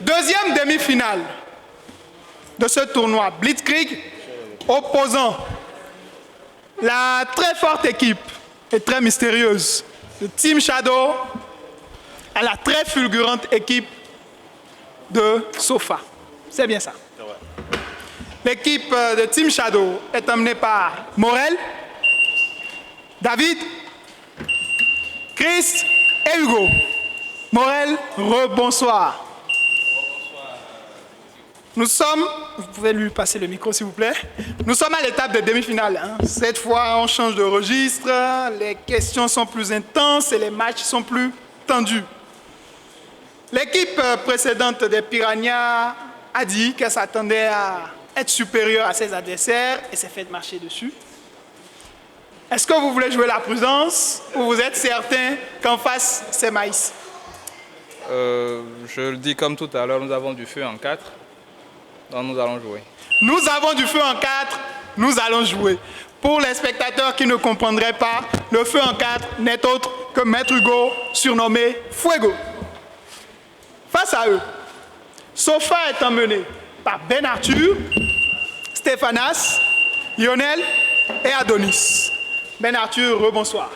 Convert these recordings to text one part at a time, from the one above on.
Deuxième demi-finale de ce tournoi, Blitzkrieg, opposant la très forte équipe et très mystérieuse de Team Shadow à la très fulgurante équipe de Sofa. C'est bien ça. L'équipe de Team Shadow est emmenée par Morel, David, Chris et Hugo. Morel, rebonsoir. Nous sommes, vous pouvez lui passer le micro s'il vous plaît. Nous sommes à l'étape de demi-finale. Cette fois, on change de registre, les questions sont plus intenses et les matchs sont plus tendus. L'équipe précédente des Piranhas a dit qu'elle s'attendait à être supérieure à ses adversaires et s'est fait marcher dessus. Est-ce que vous voulez jouer la prudence ou vous êtes certain qu'en face, c'est maïs? Je le dis comme tout à l'heure, nous avons du feu en 4. Donc nous allons jouer. Nous avons du feu en 4, nous allons jouer. Pour les spectateurs qui ne comprendraient pas, le feu en 4 n'est autre que Maître Hugo, surnommé Fuego. Face à eux, Sofa est emmené par Ben Arthur, Stéphanas, Lionel et Adonis. Ben Arthur, rebonsoir.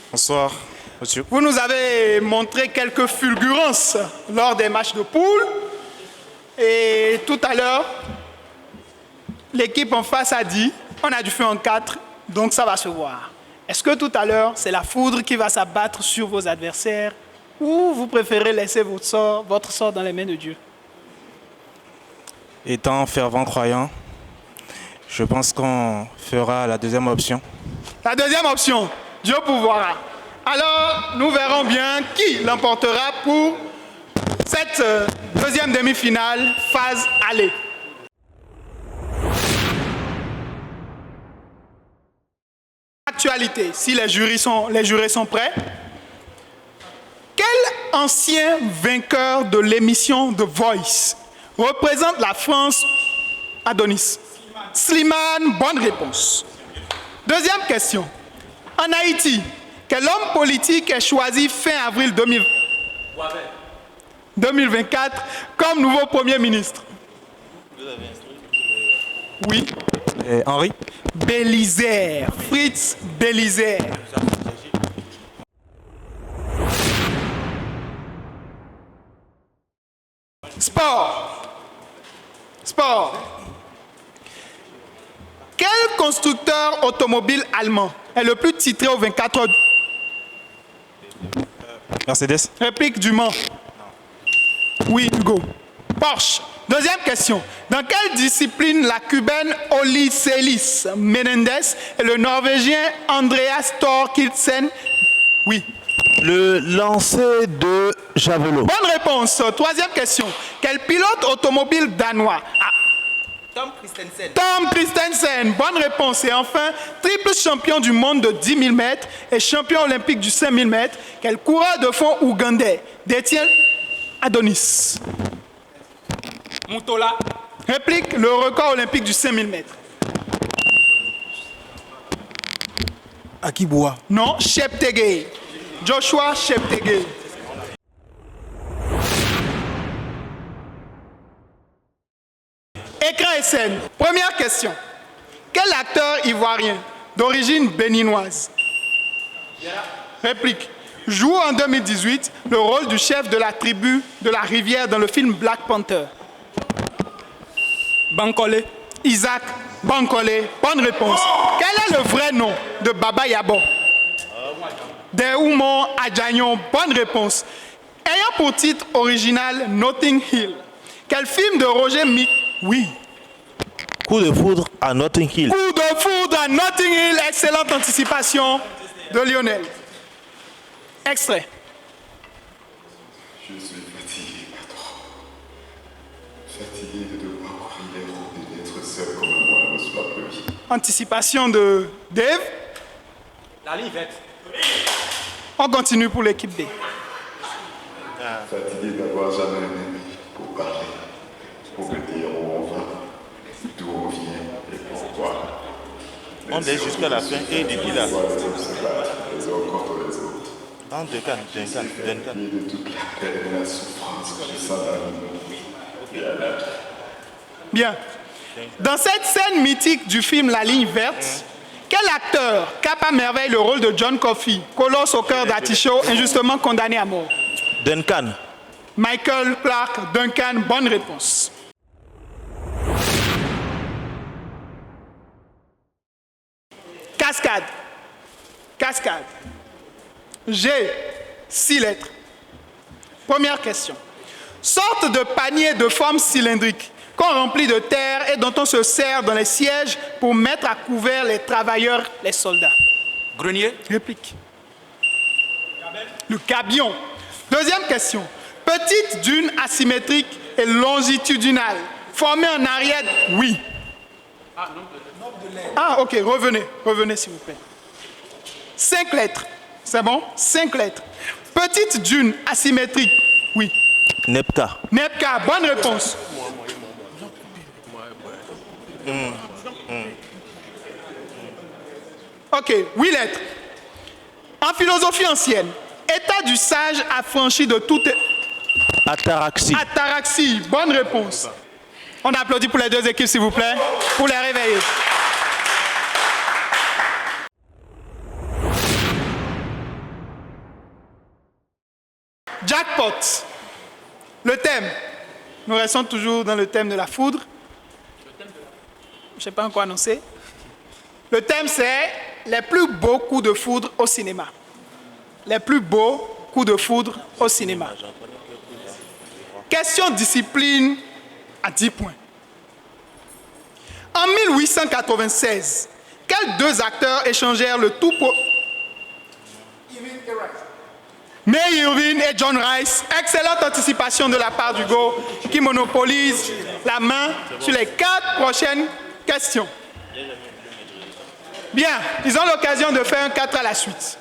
Bonsoir, monsieur. Vous nous avez montré quelques fulgurances lors des matchs de poule. Et tout à l'heure, l'équipe en face a dit, on a du feu en 4, donc ça va se voir. Est-ce que tout à l'heure, c'est la foudre qui va s'abattre sur vos adversaires ou vous préférez laisser votre sort dans les mains de Dieu? Étant fervent croyant, je pense qu'on fera la deuxième option. La deuxième option, Dieu pourvoira. Alors, nous verrons bien qui l'emportera pour cette deuxième demi-finale, phase aller. Actualité, si les jurés sont prêts. Quel ancien vainqueur de l'émission The Voice représente la France? Adonis. Slimane, bonne réponse. Deuxième question. En Haïti, quel homme politique est choisi fin avril 2024 comme nouveau Premier ministre? Oui. Henri? Bélisaire. Fritz Bélisaire. Sport. Quel constructeur automobile allemand est le plus titré aux 24 heures? Mercedes? Réplique du Mans. Oui, Hugo. Porsche. Deuxième question. Dans quelle discipline la cubaine Oliselis Menendez et le norvégien Andreas Thorkildsen? Oui. Le lancer de javelot. Bonne réponse. Troisième question. Quel pilote automobile danois? Tom Christensen. Tom Christensen. Bonne réponse. Et enfin, triple champion du monde de 10 000 mètres et champion olympique du 5 000 mètres. Quel coureur de fond ougandais détient Adonis? Mutola. Réplique le record olympique du 5 000 mètres. Akiboua. Non, Cheptegei. Joshua Cheptegei. Écran et scène. Première question. Quel acteur ivoirien d'origine béninoise? Réplique. Joue en 2018 le rôle du chef de la tribu de la rivière dans le film Black Panther? Bankole. Isaac Bankole. Bonne réponse. Quel est le vrai nom de Baba Yabo? Deoumon Adjagnon. Bonne réponse. Ayant pour titre original Notting Hill. Quel film de Roger Mick? Oui. Coup de foudre à Notting Hill. Coup de foudre à Notting Hill. Excellente anticipation de Lionel. Extrait. Je suis fatigué, patron. Fatigué de devoir courir les routes et d'être seul comme moi ne soit plus. Anticipation de Dave. La ligne verte. On continue pour l'équipe D. Fatigué d'avoir jamais aimé pour parler, pour me dire où on va, d'où on vient et pourquoi. On est jusqu'à la fin et il dit là. Les hommes se battent les uns contre les autres. Duncan. Et de toute la peine et la souffrance que ça donne. Bien. Dans cette scène mythique du film La ligne verte, quel acteur cape à merveille le rôle de John Coffey, colosse au cœur d'artichaut, injustement condamné à mort? Duncan. Michael Clarke Duncan, bonne réponse. Cascade. Cascade. J'ai 6 lettres. Première question. Sorte de panier de forme cylindrique qu'on remplit de terre et dont on se sert dans les sièges pour mettre à couvert les travailleurs, les soldats. Grenier. Réplique. Le gabion. Deuxième question. Petite dune asymétrique et longitudinale. Formée en arrière. Oui. Ah, ok. Revenez s'il vous plaît. 5 lettres. C'est bon? 5 lettres. Petite dune asymétrique. Oui. Nepka. Nepka. Bonne réponse. Ok. 8 lettres. En philosophie ancienne, état du sage affranchi de toute... Ataraxie. Ataraxie, bonne réponse. On applaudit pour les deux équipes, s'il vous plaît, pour les réveiller. Jackpot. Le thème. Nous restons toujours dans le thème de la foudre. Je ne sais pas encore annoncer. Le thème, c'est les plus beaux coups de foudre au cinéma. Les plus beaux coups de foudre au cinéma. Question discipline à 10 points. En 1896, quels deux acteurs échangèrent le tout pour... May Irving et John Rice. Excellente anticipation de la part d'Hugo qui monopolise la main sur les 4 prochaines questions. Bien, ils ont l'occasion de faire un 4 à la suite.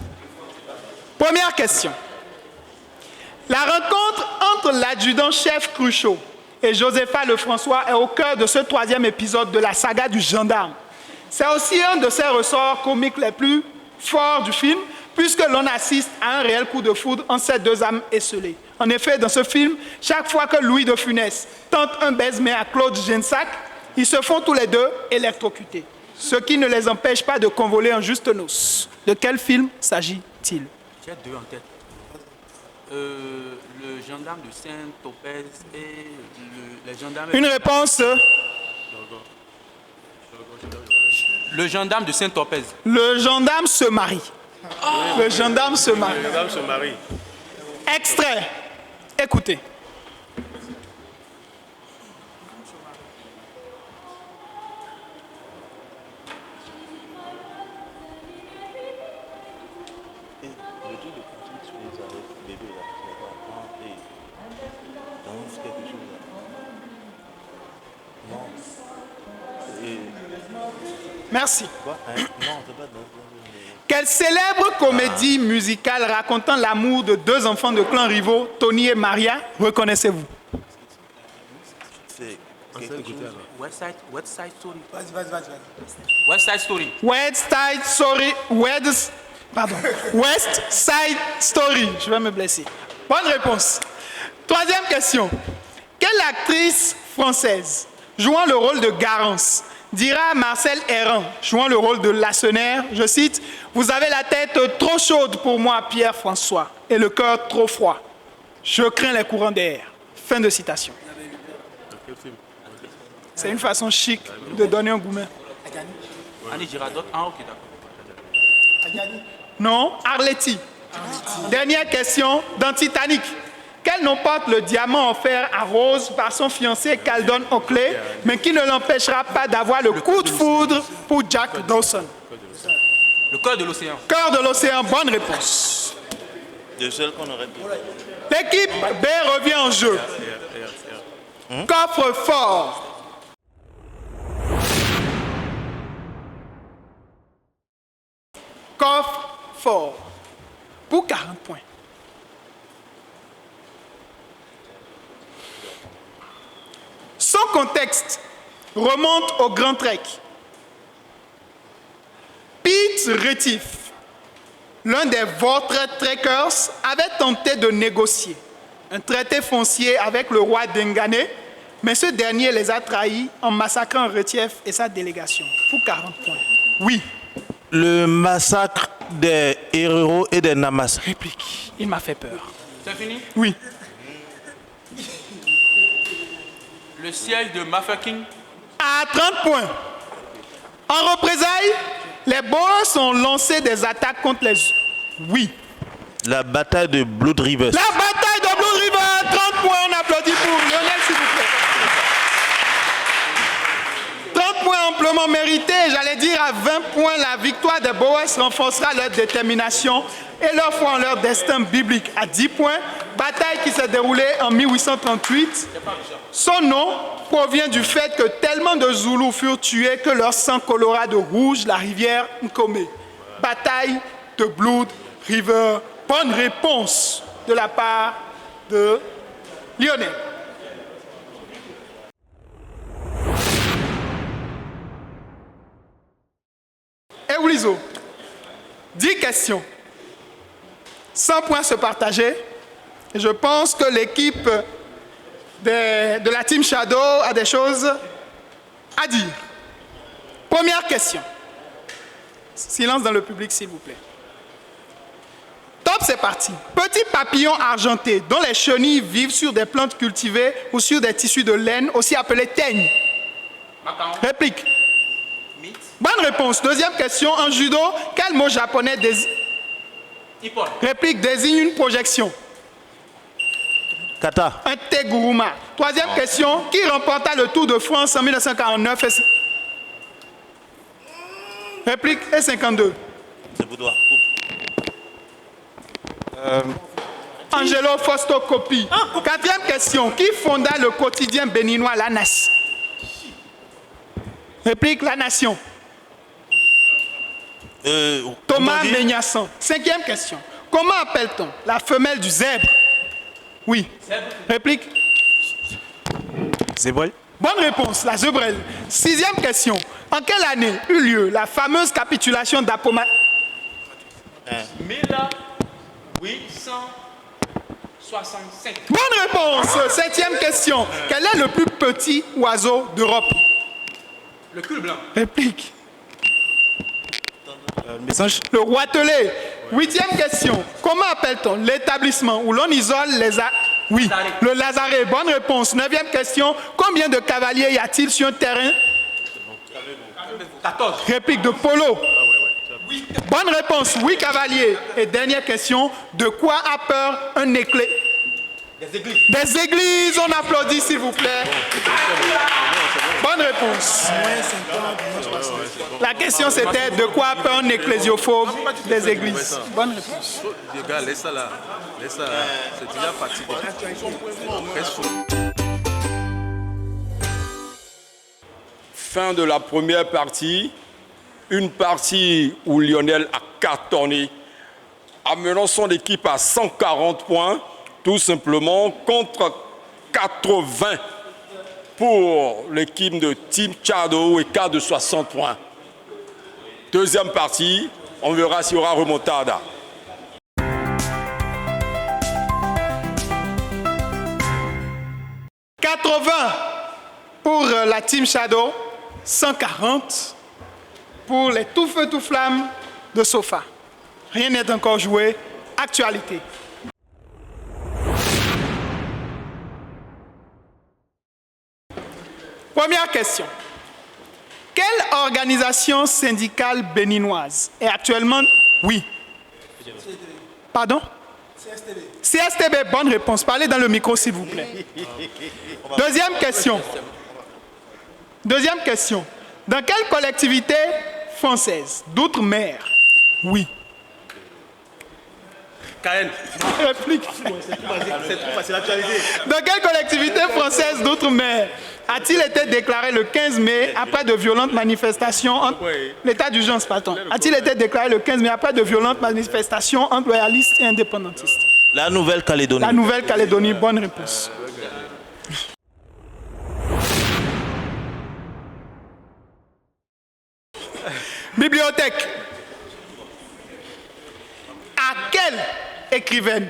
Première question. La rencontre entre l'adjudant-chef Cruchot et Josépha Lefrançois est au cœur de ce 3e épisode de la saga du gendarme. C'est aussi un de ces ressorts comiques les plus forts du film, puisque l'on assiste à un réel coup de foudre entre ces deux âmes esselées. En effet, dans ce film, chaque fois que Louis de Funès tente un baise-main à Claude Gensac, ils se font tous les deux électrocuter, ce qui ne les empêche pas de convoler en juste noces. De quel film s'agit-il? J'ai 2 en tête. Le gendarme de Saint-Tropez et les gendarmes... Une réponse. Le gendarme de Saint-Tropez. Le gendarme se marie. Le gendarme se marie. Le gendarme se marie. Extrait. Écoutez. Merci. Quelle célèbre comédie musicale racontant l'amour de 2 enfants de clans rivaux, Tony et Maria, reconnaissez-vous? West Side Story. Vas-y. West Side Story. West Side Story. Je vais me blesser. Bonne réponse. 3e question. Quelle actrice française jouant le rôle de Garance dira à Marcel Héran, jouant le rôle de Lacenaire, je cite, « Vous avez la tête trop chaude pour moi, Pierre-François, et le cœur trop froid. Je crains les courants d'air. » Fin de citation. C'est une façon chic de donner un gourmet. Annie Girardot. Ah, ok, d'accord. Non, Arletty. Dernière question dans Titanic. Quel nom porte le diamant offert à Rose par son fiancé Caldon Oakley, mais qui ne l'empêchera pas d'avoir le coup de foudre pour Jack Dawson? Le cœur de l'océan. Cœur de l'océan, bonne réponse. De celle qu'on aurait pu. L'équipe B revient en jeu. Coffre fort. Coffre fort. Pour 40 points. Son contexte remonte au Grand Trek. Pete Rétif, l'un des vôtres trekkers avait tenté de négocier un traité foncier avec le roi d'Engané, mais ce dernier les a trahis en massacrant Retief et sa délégation. Pour 40 points. Oui. Le massacre des héros et des Namas. Réplique. Il m'a fait peur. C'est fini? Oui. Le siège de Mafeking. À 30 points. En représailles, les Boers ont lancé des attaques contre les... Oui. La bataille de Blood Rivers. La bataille de Blood River, 30 points, on applaudit pour Lionel, s'il vous plaît. 30 points amplement mérités, j'allais dire à 20 points, la victoire des Boers renforcera leur détermination et leur foi en leur destin biblique. À 10 points, bataille qui s'est déroulée en 1838. Son nom provient du fait que tellement de Zoulous furent tués que leur sang colora de rouge la rivière Nkome. Bataille de Blood River. Bonne réponse de la part de Lionel. Et Oulizo, 10 questions. 100 points se partager. Et je pense que l'équipe de la Team Shadow a des choses à dire. Première question. Silence dans le public, s'il vous plaît. Top, c'est parti. Petit papillon argenté dont les chenilles vivent sur des plantes cultivées ou sur des tissus de laine, aussi appelés teignes. Réplique. Bonne réponse. Deuxième question. En judo, quel mot japonais réplique désigne une projection? Kata. Un teguruma. Troisième question. Qui remporta le Tour de France en 1949 Réplique et 52. C'est pour toi. Angelo Fausto Coppi. Quatrième question. Qui fonda le quotidien béninois La Nation? Réplique La Nation. Thomas Megnassan. Cinquième question. Comment appelle-t-on la femelle du zèbre? Oui. Réplique. Zébrel. Bonne réponse, la zébrelle. Sixième question. En quelle année eut lieu la fameuse capitulation d'Appomattox? 1865. Bonne réponse. Septième question. Quel est le plus petit oiseau d'Europe? Le cul blanc. Réplique. Message. Le roitelet. Huitième question. Comment appelle-t-on l'établissement où l'on isole les... Oui, le lazaret. Bonne réponse. Neuvième question. Combien de cavaliers y a-t-il sur un terrain? 14. Réplique de polo. Bonne réponse. 8 cavaliers. Et dernière question. De quoi a peur un éclair? Des églises. Des églises. On applaudit, s'il vous plaît. Bonne réponse. La question c'était de quoi a peur un ecclésiophobe? Des églises. Bonne réponse. Les gars, laisse ça là. Laisse ça là. C'est déjà fatigué. Fin de la première partie. Une partie où Lionel a cartonné, amenant son équipe à 140 points, tout simplement, contre 80 pour l'équipe de Team Shadow et cas de 60 points. Deuxième partie, on verra s'il y aura remontada. « 80 pour la Team Shadow, 140 pour les tout feu tout flamme de Sofa. Rien n'est encore joué. Actualité. Première question. Quelle organisation syndicale béninoise est actuellement... Oui. Pardon? CSTB, bonne réponse. Parlez dans le micro, s'il vous plaît. Deuxième question. Deuxième question. Dans quelle collectivité française d'outre-mer? Oui. Caen. Réplique. C'est trop facile, l'actualité. Dans quelle collectivité française d'outre-mer a-t-il été déclaré le 15 mai après de violentes manifestations entre... L'état d'urgence, pardon. A-t-il été déclaré le 15 mai après de violentes manifestations entre loyalistes et indépendantistes? La Nouvelle-Calédonie. La Nouvelle-Calédonie, bonne réponse. Bibliothèque. écrivaine,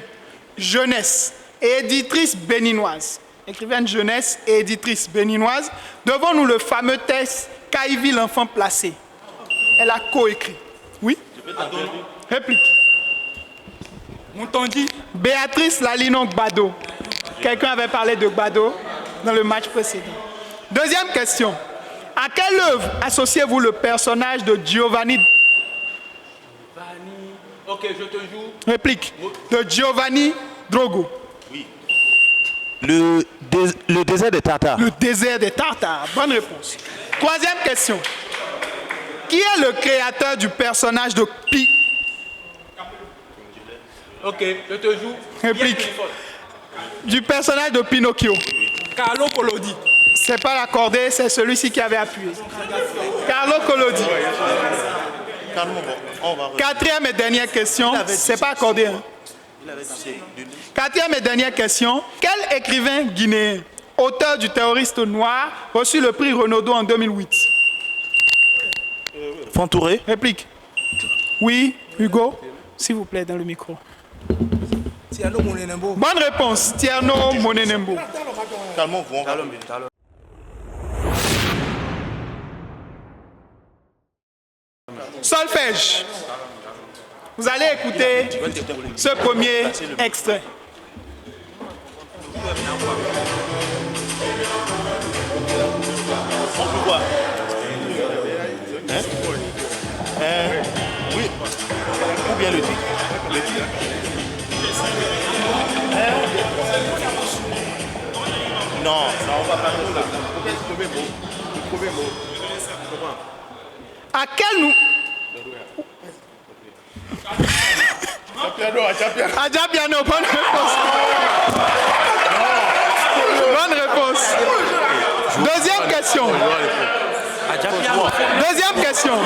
jeunesse et éditrice béninoise, écrivaine jeunesse et éditrice béninoise, devant nous le fameux texte Kaivi l'enfant placé. Elle a coécrit. Oui? Réplique. Montondi. Béatrice Lalino Gbado. Quelqu'un avait parlé de Gbado dans le match précédent. Deuxième question. À quelle œuvre associez-vous le personnage de Giovanni? Ok, je te joue. Réplique. De Giovanni Drogo. Le désert des Tartares. Le désert des Tartares. Bonne réponse. Troisième question. Qui est le créateur du personnage de Pi? Ok, je te joue. Réplique. Du personnage de Pinocchio. Carlo Collodi. C'est pas l'accordé, c'est celui-ci qui avait appuyé. Carlo Collodi. Quatrième et dernière question. C'est pas accordé. Hein. Quatrième et dernière question. Quel écrivain guinéen, auteur du terroriste noir, reçut le prix Renaudot en 2008? Fontouré. Réplique. Oui, Hugo, s'il vous plaît, dans le micro. Bonne réponse, Tierno Monenembo. Solfège. Vous allez écouter ce premier extrait. Oui. Ou bien le titre. Non, ça on va pas nous là. Le premier mot. À quel nous... Adjapiano, bonne réponse. Bonne réponse. Deuxième question. Deuxième question.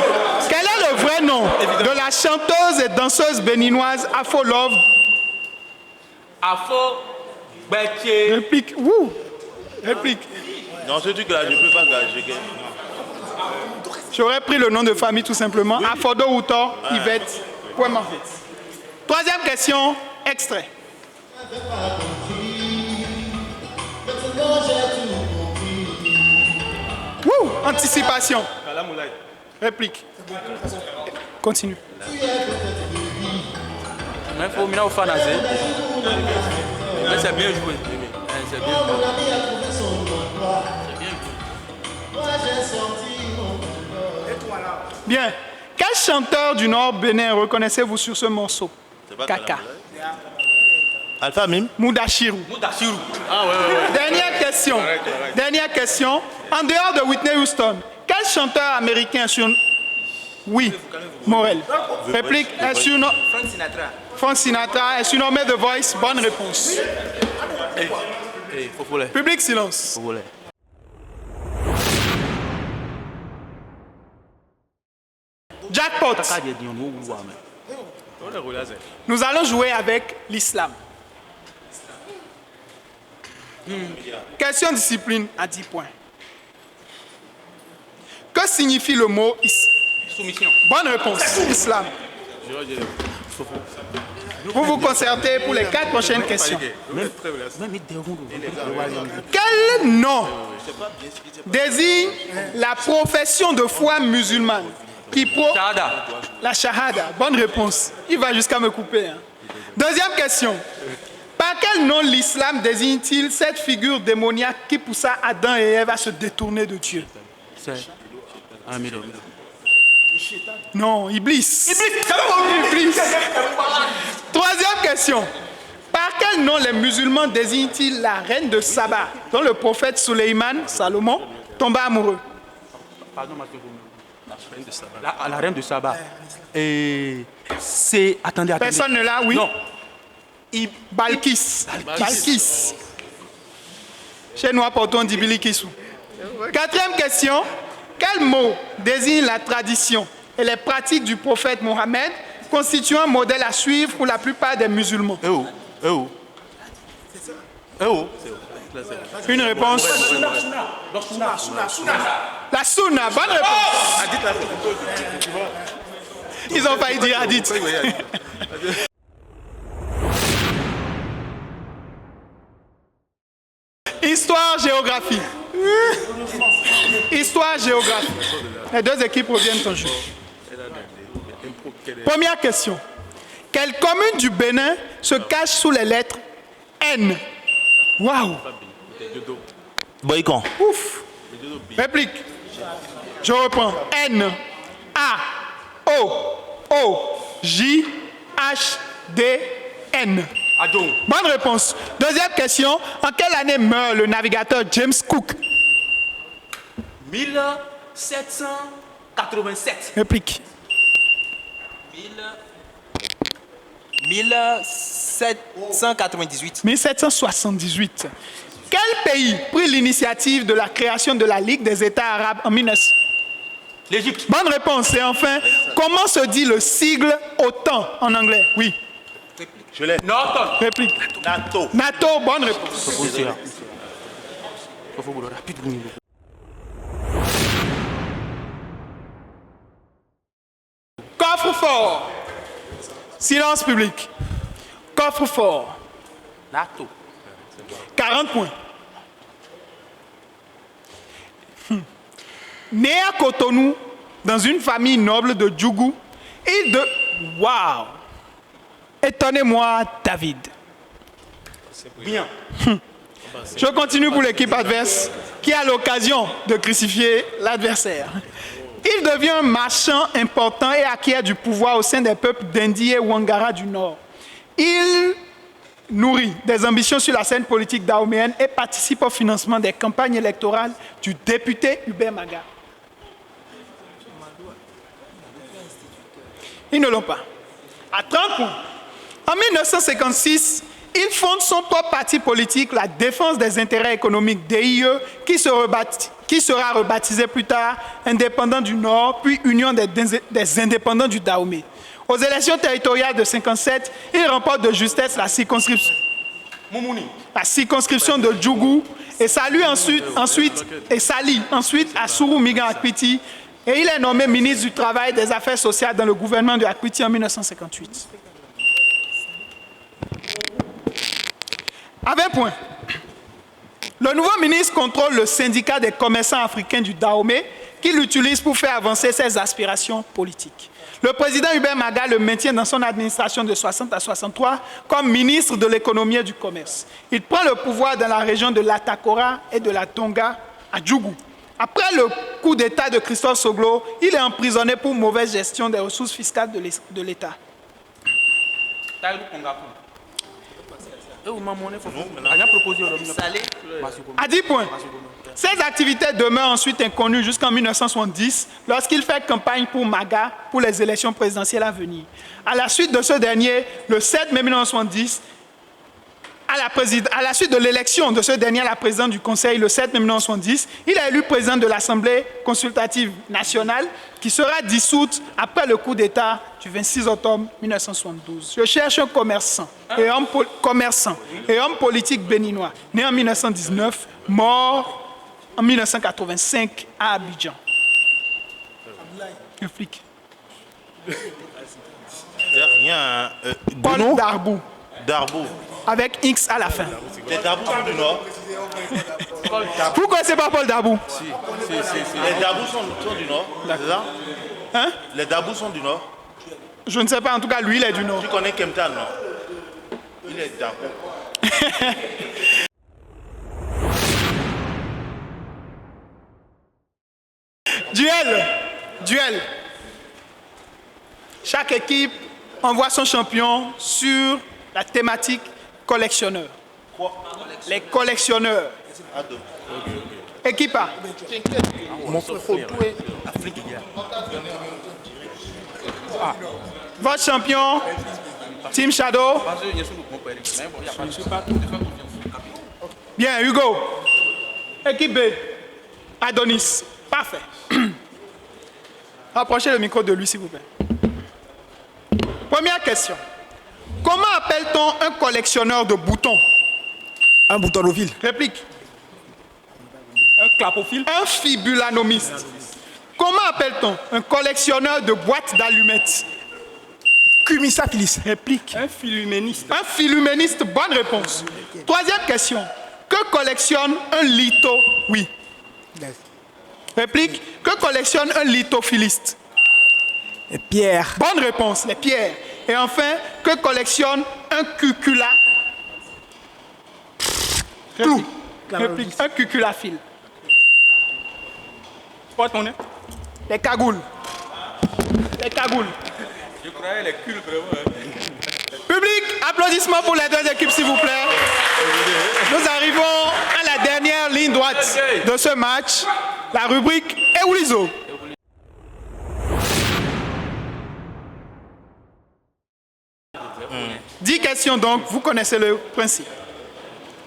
Quel est le vrai nom de la chanteuse et danseuse béninoise Afo Love? Afo Bétié. Réplique. Ouh. Réplique. Non, ce truc là, je peux pas gager. J'aurais pris le nom de famille tout simplement. Afodo Outor, Yvette. Poiman. Troisième question, extrait. Ouh, anticipation. Réplique. Continue. Mais il faut maintenant au fanazé. Mais c'est bien joué. C'est bien joué. Bien. Quel chanteur du Nord Bénin reconnaissez-vous sur ce morceau? Kaka. Alpha Mime. Moudachirou. Ah ouais. Dernière question. Dernière question. En dehors de Whitney Houston, quel chanteur américain sur... Oui, Morel. Réplique, est surnommé... Frank Sinatra est surnommé The Voice. Bonne réponse. Public silence. Jackpot. Nous allons jouer avec l'islam. Question discipline à 10 points. Que signifie le mot Soumission. Bonne réponse. Islam. Vous vous concertez pour les 4 prochaines questions. Quel nom désigne la profession de foi musulmane qui Shahada. La Shahada. Bonne réponse. Il va jusqu'à me couper. Hein. Deuxième question. Par quel nom l'islam désigne-t-il cette figure démoniaque qui poussa Adam et Ève à se détourner de Dieu? Non, Iblis. Iblis. Troisième question. Par quel nom les musulmans désignent-ils la reine de Saba, dont le prophète Suleiman, Salomon, tomba amoureux? La reine de Saba. Et c'est... Attendez. Personne ne l'a, oui? Non. Balkis. Balkis. Chez nous, apportons Dibilikisou. Quatrième question. Quel mot désigne la tradition et les pratiques du prophète Mohammed constituant un modèle à suivre pour la plupart des musulmans? Une réponse. La sunna. Bonne réponse. Ils ont failli dire hadith. Histoire, géographie. Histoire, géographie. Les deux équipes reviennent en jeu. Première question. Quelle commune du Bénin se cache sous les lettres N? Waouh! Boycon. Ouf! Réplique. Je reprends. N, A, O, O, J, H, D, N. Bonne réponse. Deuxième question. En quelle année meurt le navigateur James Cook? 1787. Réplique. 1798. 1778. Quel pays prit l'initiative de la création de la Ligue des États arabes en 1900? L'Égypte. Bonne réponse. Et enfin, comment se dit le sigle OTAN en anglais? Oui. Je l'ai. Norton. Réplique. NATO. NATO, bonne réponse. Coffre-fort. Silence public. Coffre-fort. NATO. 40 points. Né à Cotonou, dans une famille noble de Djougou, Waouh! Étonnez-moi, David. Bien. Je continue pour l'équipe adverse qui a l'occasion de crucifier l'adversaire. Il devient un marchand important et acquiert du pouvoir au sein des peuples d'Indi et Wangara du Nord. Il nourrit des ambitions sur la scène politique dahoméenne et participe au financement des campagnes électorales du député Hubert Maga. Ils ne l'ont pas. À 30 points. En 1956, il fonde son propre parti politique, la Défense des intérêts économiques, DIE, qui sera rebaptisé plus tard Indépendant du Nord, puis Union des indépendants du Dahomey. Aux élections territoriales de 1957, il remporte de justesse la circonscription de Djougou et s'allie ensuite à Sourou Migan Akpiti et il est nommé ministre du Travail et des Affaires sociales dans le gouvernement de Akpiti en 1958. À 20 points. Le nouveau ministre contrôle le syndicat des commerçants africains du Dahomey qu'il utilise pour faire avancer ses aspirations politiques. Le président Hubert Maga le maintient dans son administration de 60 à 63 comme ministre de l'économie et du commerce. Il prend le pouvoir dans la région de l'Atakora et de la Tonga à Djougou. Après le coup d'État de Christophe Soglo, il est emprisonné pour mauvaise gestion des ressources fiscales de l'État. À 10 points. Ses activités demeurent ensuite inconnues jusqu'en 1970, lorsqu'il fait campagne pour Maga pour les élections présidentielles à venir. À la suite de ce dernier, le 7 mai 1970, à la suite de l'élection de ce dernier à la présidence du Conseil le 7 mai 1970, il est élu président de l'Assemblée consultative nationale qui sera dissoute après le coup d'État du 26 octobre 1972. Je cherche un commerçant et homme politique béninois, né en 1919, mort en 1985 à Abidjan. Un flic. Rien. Paul Darbou. Darbou. Avec X à la fin. Les Darbou sont du Nord. Vous ne connaissez pas Paul Darbou? Les Darbou sont du Nord. C'est ça? Hein? Les Darbou sont du Nord. Je ne sais pas, en tout cas, lui, il est du Nord. Tu connais Kemtan, non? Il est Darbou. Duel. Chaque équipe envoie son champion sur la thématique collectionneur. Quoi? Les collectionneurs. Équipe A. Votre champion, Team Shadow. Bien, Hugo. Équipe B. Adonis. Parfait. Approchez le micro de lui, s'il vous plaît. Première question. Comment appelle-t-on un collectionneur de boutons? Un boutonophile. Réplique. Un clapophile. Un fibulanomiste. Comment appelle-t-on un collectionneur de boîtes d'allumettes? Cumisaphilis. Réplique. Un philuméniste. Un philuméniste, bonne réponse. Troisième question. Que que collectionne un litho? Oui. Réplique. Que collectionne un lithophiliste? Les pierres. Bonne réponse, les pierres. Et enfin, que collectionne un cucula? Clou. Réplique. Un cuculaphile. Quoi ton nom? Les cagoules. Les cagoules. Je croyais les culs vraiment. Public, applaudissements pour les deux équipes, s'il vous plaît. Nous arrivons à la dernière ligne droite de ce match, la rubrique Eulizo. « 10 questions donc, vous connaissez le principe.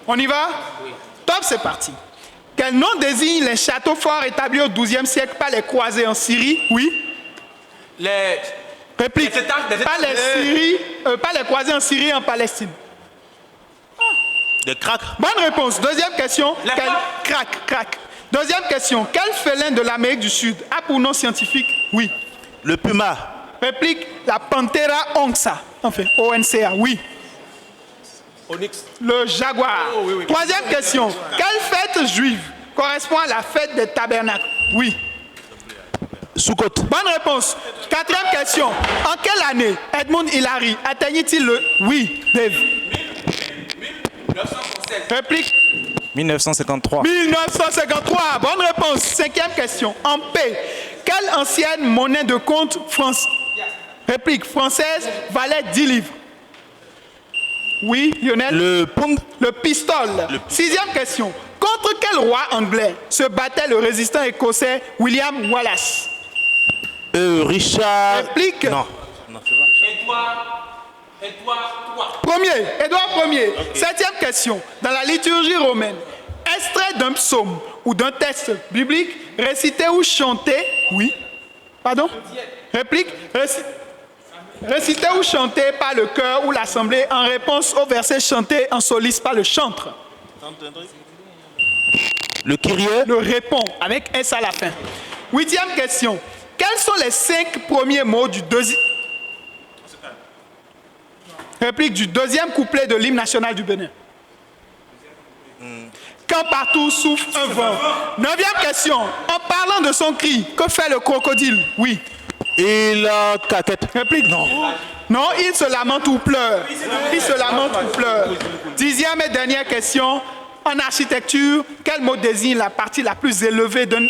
On y va? Top, c'est parti. Quel nom désigne les châteaux forts établis au XIIe siècle par les croisés en Syrie? Oui. Les... Réplique. Pas les croisés en Syrie et en Palestine. Des cracks. Bonne réponse. Deuxième question. Crac. Deuxième question. Quel félin de l'Amérique du Sud a pour nom scientifique? Oui. Le puma. Réplique. La Panthera onca. Enfin, ONCA. Oui. Onyx. Le jaguar. Oh, oui. Troisième question. Quelle fête juive correspond à la fête des tabernacles? Oui. Soukot. Bonne réponse. Quatrième question. En quelle année Edmund Hillary atteignit-il le... Oui, Dave. 1916. Réplique. 1953. 1953. Bonne réponse. Cinquième question. En paix, quelle ancienne monnaie de compte France... Réplique française valait 10 livres? Oui, Lionel. Le pound. Le pistole. Sixième question. Contre quel roi anglais se battait le résistant écossais William Wallace? Richard. Réplique. Non. Édouard Ier. Septième question. Dans la liturgie romaine, extrait d'un psaume ou d'un texte biblique, récité ou chanté, oui. Pardon? Réplique. Récité ou chanté par le chœur ou l'assemblée en réponse au verset chanté en soliste par le chantre. Le Kyrie. Le répond avec S à la fin. Huitième question. Quels sont les 5 premiers mots du deuxième... Réplique du deuxième couplet de l'hymne national du Bénin. Quand partout souffle un vent. Neuvième question. En parlant de son cri, que fait le crocodile? Oui. Il caquette. Réplique. Non. Non, il se lamente ou pleure. Il se lamente ou pleure. Dixième et dernière question. En architecture, quel mot désigne la partie la plus élevée d'un...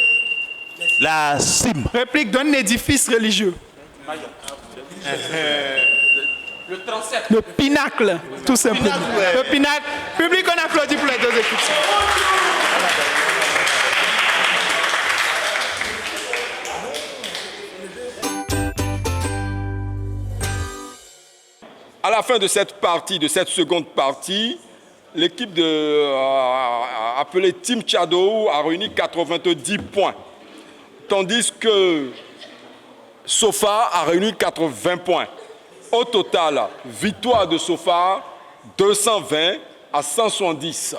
La cime. Réplique d'un édifice religieux. Le transept. Le pinacle, tout simplement. Le pinacle. Public, on applaudit pour les deux équipes. À la fin de cette partie, de cette seconde partie, l'équipe appelée Team Tchado a réuni 90 points. Tandis que Sofa a réuni 80 points. Au total, victoire de Sofa, 220 à 170.